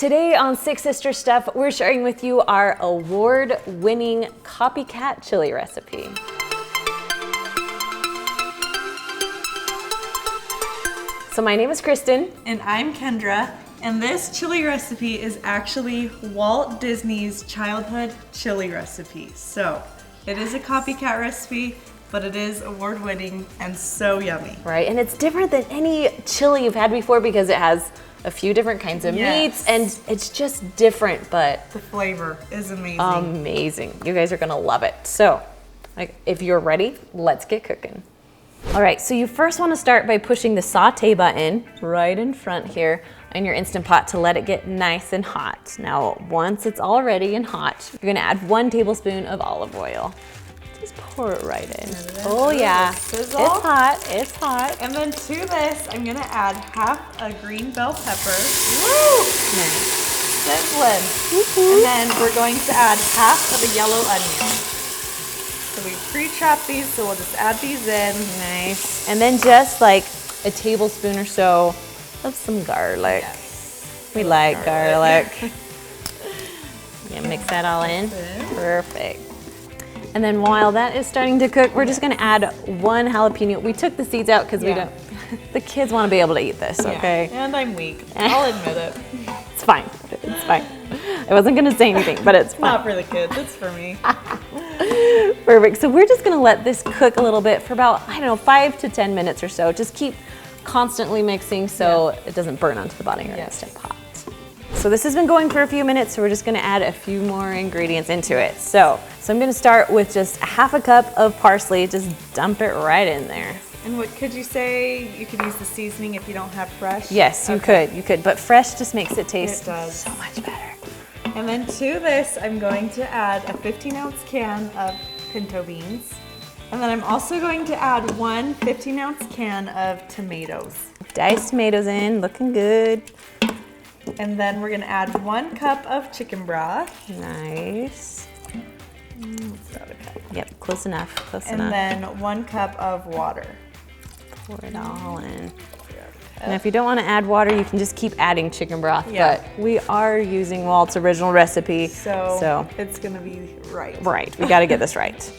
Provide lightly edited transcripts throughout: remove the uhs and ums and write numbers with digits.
Today on Six Sister Stuff, we're sharing with you our award-winning copycat chili recipe. So my name is Kristen. And I'm Kendra. And this chili recipe is actually Walt Disney's childhood chili recipe. So it is a copycat recipe, but it is award-winning and so yummy. Right, and it's different than any chili you've had before because it has a few different kinds of meats, and it's just different, but the flavor is amazing. Amazing. You guys are gonna love it. So, if you're ready, let's get cooking. All right, so you first wanna start by pushing the saute button right in front here in your Instant Pot to let it get nice and hot. Now, once it's all ready and hot, you're gonna add 1 tablespoon of olive oil. Just pour it right in. Oh yeah, it's hot, it's hot. And then to this, I'm gonna add half a green bell pepper. Woo! Nice. Sizzling. And then we're going to add half of a yellow onion. So we pre-chopped these, so we'll just add these in. Nice. And then just like a tablespoon or so of some garlic. Yes. We like garlic. Yeah, mix that all in. Perfect. And then while that is starting to cook, we're just gonna add 1 jalapeno. We took the seeds out because we don't, the kids wanna be able to eat this, okay? And I'm weak, I'll admit it. It's fine, it's fine. I wasn't gonna say anything, but it's fine. Not for the kids, it's for me. Perfect, so we're just gonna let this cook a little bit for about, I don't know, 5 to 10 minutes or so. Just keep constantly mixing so it doesn't burn onto the bottom of your Instant Pot. So this has been going for a few minutes, so we're just gonna add a few more ingredients into it. So I'm gonna start with just half a cup of parsley, just dump it right in there. And what could you say? You could use the seasoning if you don't have fresh? Yes, you could, but fresh just makes it taste so much better. And then to this, I'm going to add a 15-ounce can of pinto beans. And then I'm also going to add 1 15-ounce can of tomatoes. Diced tomatoes in, looking good. And then we're gonna add 1 cup of chicken broth. Nice. Yep, close enough, close enough. And then 1 cup of water. Pour it all in. And if you don't want to add water, you can just keep adding chicken broth, but we are using Walt's original recipe. So it's gonna be right. Right, we gotta get this right.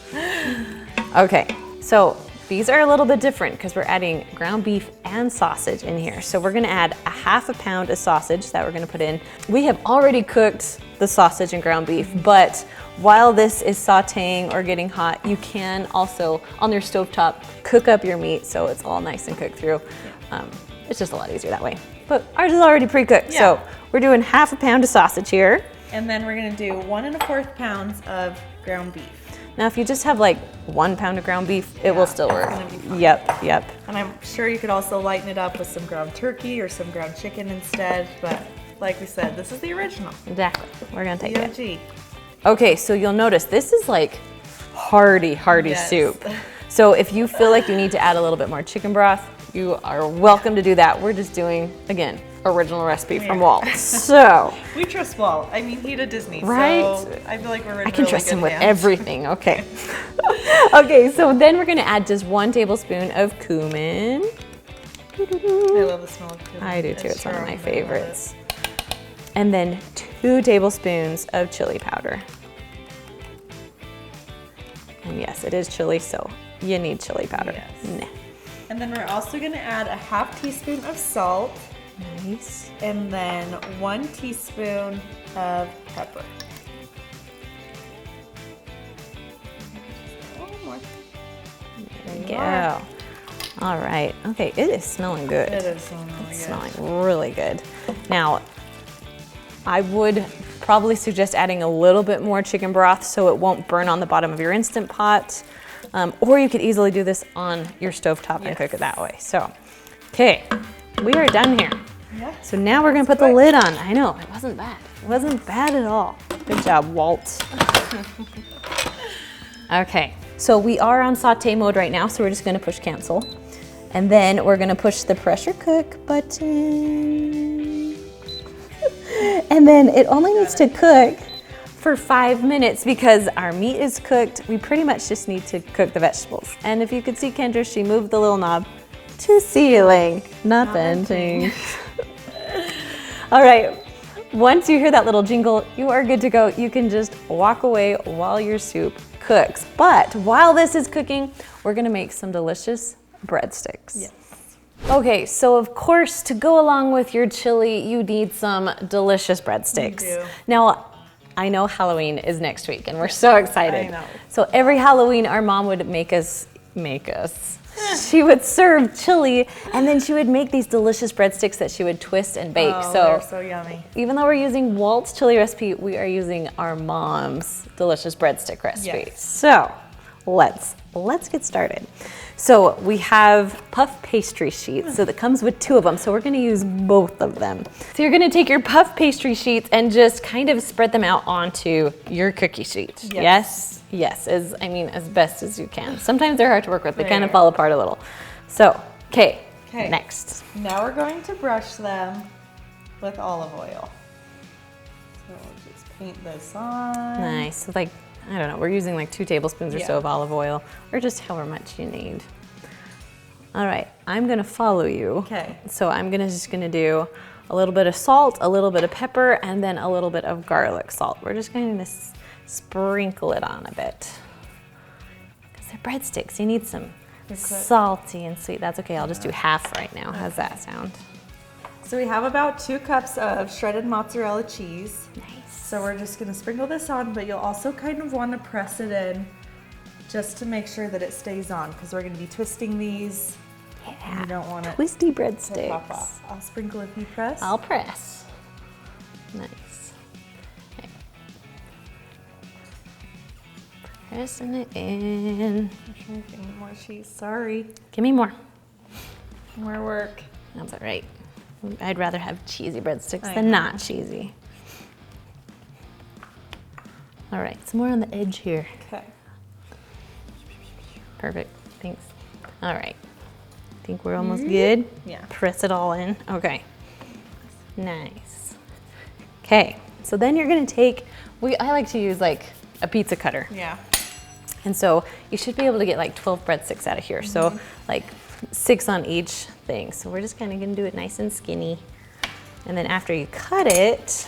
Okay, so these are a little bit different because we're adding ground beef and sausage in here. So we're gonna add a half a pound of sausage that we're gonna put in. We have already cooked the sausage and ground beef, but while this is sauteing or getting hot, you can also, on your stovetop, cook up your meat so it's all nice and cooked through. It's just a lot easier that way. But ours is already pre-cooked, so we're doing half a pound of sausage here. And then we're gonna do 1 1/4 pounds of ground beef. Now, if you just have like 1 pound of ground beef, it will still work. Yep. And I'm sure you could also lighten it up with some ground turkey or some ground chicken instead, but like we said, this is the original. Exactly, we're gonna take it. Okay, so you'll notice this is like hearty soup. So if you feel like you need to add a little bit more chicken broth, you are welcome to do that. We're just doing, again, original recipe from Walt. So we trust Walt. I mean, he did Disney, right? So I feel like we're in I can trust him with hands. everything. Okay. Okay, so then we're gonna add just 1 tablespoon of cumin. I love the smell of cumin. I do too. It's one of my favorites. And then 2 tablespoons of chili powder. And yes, it is chili, so you need chili powder. Yes. Nah. And then we're also gonna add a half teaspoon of salt. Nice. And then 1 teaspoon of pepper. There you go. All right. Okay, it is smelling good. It is smelling really good. It's smelling really good. Now, I would probably suggest adding a little bit more chicken broth so it won't burn on the bottom of your Instant Pot. Or you could easily do this on your stovetop and cook it that way. So, okay, we are done here. Yeah. So now we're gonna put the lid on. I know, it wasn't bad. It wasn't bad at all. Good job, Walt. Okay, so we are on saute mode right now, so we're just gonna push cancel. And then we're gonna push the pressure cook button. And then it only needs to cook for 5 minutes because our meat is cooked. We pretty much just need to cook the vegetables. And if you could see Kendra, she moved the little knob to ceiling, not venting. All right, once you hear that little jingle, you are good to go. You can just walk away while your soup cooks. But while this is cooking, we're gonna make some delicious breadsticks. Yes. Okay, so of course, to go along with your chili, you need some delicious breadsticks. You do. Now, I know Halloween is next week and we're so excited. I know. So every Halloween, our mom would make us. She would serve chili and then she would make these delicious breadsticks that she would twist and bake. Oh, so they're so yummy. even though we're using Walt's chili recipe, we are using our mom's delicious breadstick recipe. Yes. So let's get started. So we have puff pastry sheets. So that comes with 2 of them. So we're gonna use both of them. So you're gonna take your puff pastry sheets and just kind of spread them out onto your cookie sheet. Yes. Yes, as best as you can. Sometimes they're hard to work with. They They kind of are. fall apart a little. So, okay, 'Kay. next. Now we're going to brush them with olive oil. So we'll just paint this on. Nice. So like, I don't know, we're using like 2 tablespoons or so Yeah. of olive oil, or just however much you need. All right, I'm gonna follow you. Okay. So I'm just gonna do a little bit of salt, a little bit of pepper, and then a little bit of garlic salt. We're just gonna sprinkle it on a bit. Because they're breadsticks, you need some salty and sweet. That's okay, I'll just do half right now. How's that sound? So we have about 2 cups of shredded mozzarella cheese. Nice. So we're just gonna sprinkle this on, but you'll also kind of want to press it in just to make sure that it stays on, because we're gonna be twisting these. And you don't want it Twisty to pop breadsticks. off. I'll sprinkle if you press. I'll press. Nice. Okay. Pressing it in. I'm trying to get more cheese. Sorry. Give me more. More work. That's all right. I'd rather have cheesy breadsticks I than know. not cheesy. All right, some more on the edge here. Okay. Perfect, thanks. All right, think we're almost good? Yeah. Press it all in, okay. Nice. Okay, so then you're gonna take, I like to use like a pizza cutter. Yeah. And so you should be able to get like 12 breadsticks out of here. So like 6 on each thing. So we're just kind of gonna do it nice and skinny. And then after you cut it,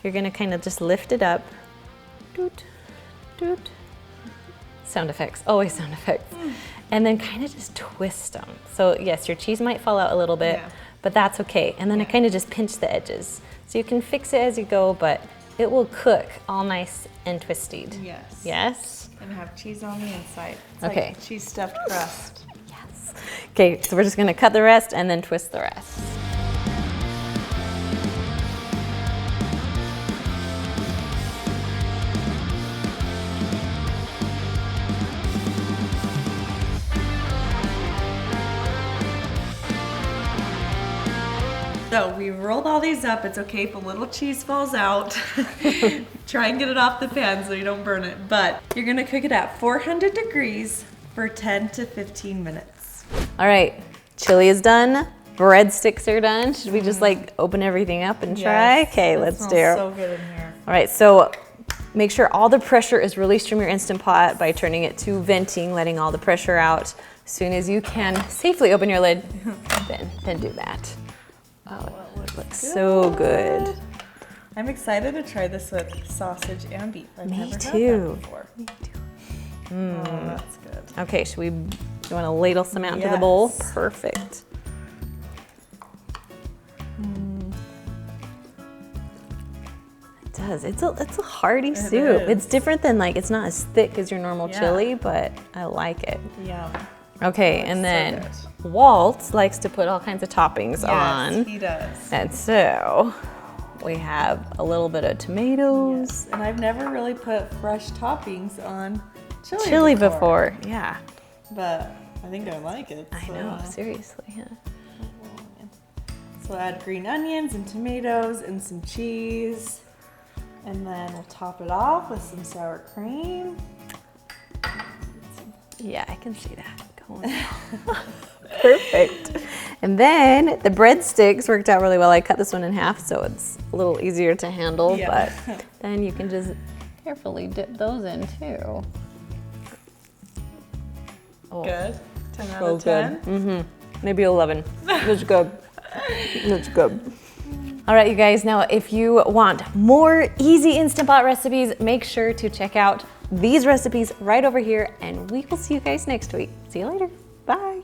you're gonna kind of just lift it up. Doot, doot. Sound effects, always sound effects. And then kind of just twist them. So yes, your cheese might fall out a little bit, but that's okay. And then I kind of just pinch the edges. So you can fix it as you go, but it will cook all nice and twisted. Yes. Yes? And have cheese on the inside. It's Okay. like cheese stuffed crust. Yes. Okay, so we're just gonna cut the rest and then twist the rest. So we rolled all these up. It's okay if a little cheese falls out. Try and get it off the pan so you don't burn it. But you're gonna cook it at 400 degrees for 10 to 15 minutes. All right, chili is done. Breadsticks are done. Should we just like open everything up and try? Yes, Okay, that let's smells do. So good in here. All right, so make sure all the pressure is released from your Instant Pot by turning it to venting, letting all the pressure out. As soon as you can safely open your lid, then do that. Oh, it looks so good. I'm excited to try this with sausage and beef. I've Me never too. had that before. Oh, that's good. Okay, you want to ladle some out into the Yes. bowl? Perfect. It does. It's a hearty soup. is. It's different than it's not as thick as your normal Yeah. chili, but I like it. Yum. Okay, Looks and so then good. Walt likes to put all kinds of toppings Yes, on. he does. And so we have a little bit of tomatoes. And I've never really put fresh toppings on Chili before. Yeah. But I think I like it. I know, seriously. Yeah. So we'll add green onions and tomatoes and some cheese. And then we'll top it off with some sour cream. Yeah, I can see that going. Perfect. And then the breadsticks worked out really well. I cut this one in half so it's a little easier to handle, Yeah. but then you can just carefully dip those in too. Oh, Good. 10 out so of 10. good. Maybe 11. That's good. That's good. All right, you guys, now if you want more easy Instant Pot recipes, make sure to check out these recipes right over here, and we will see you guys next week. See you later. Bye.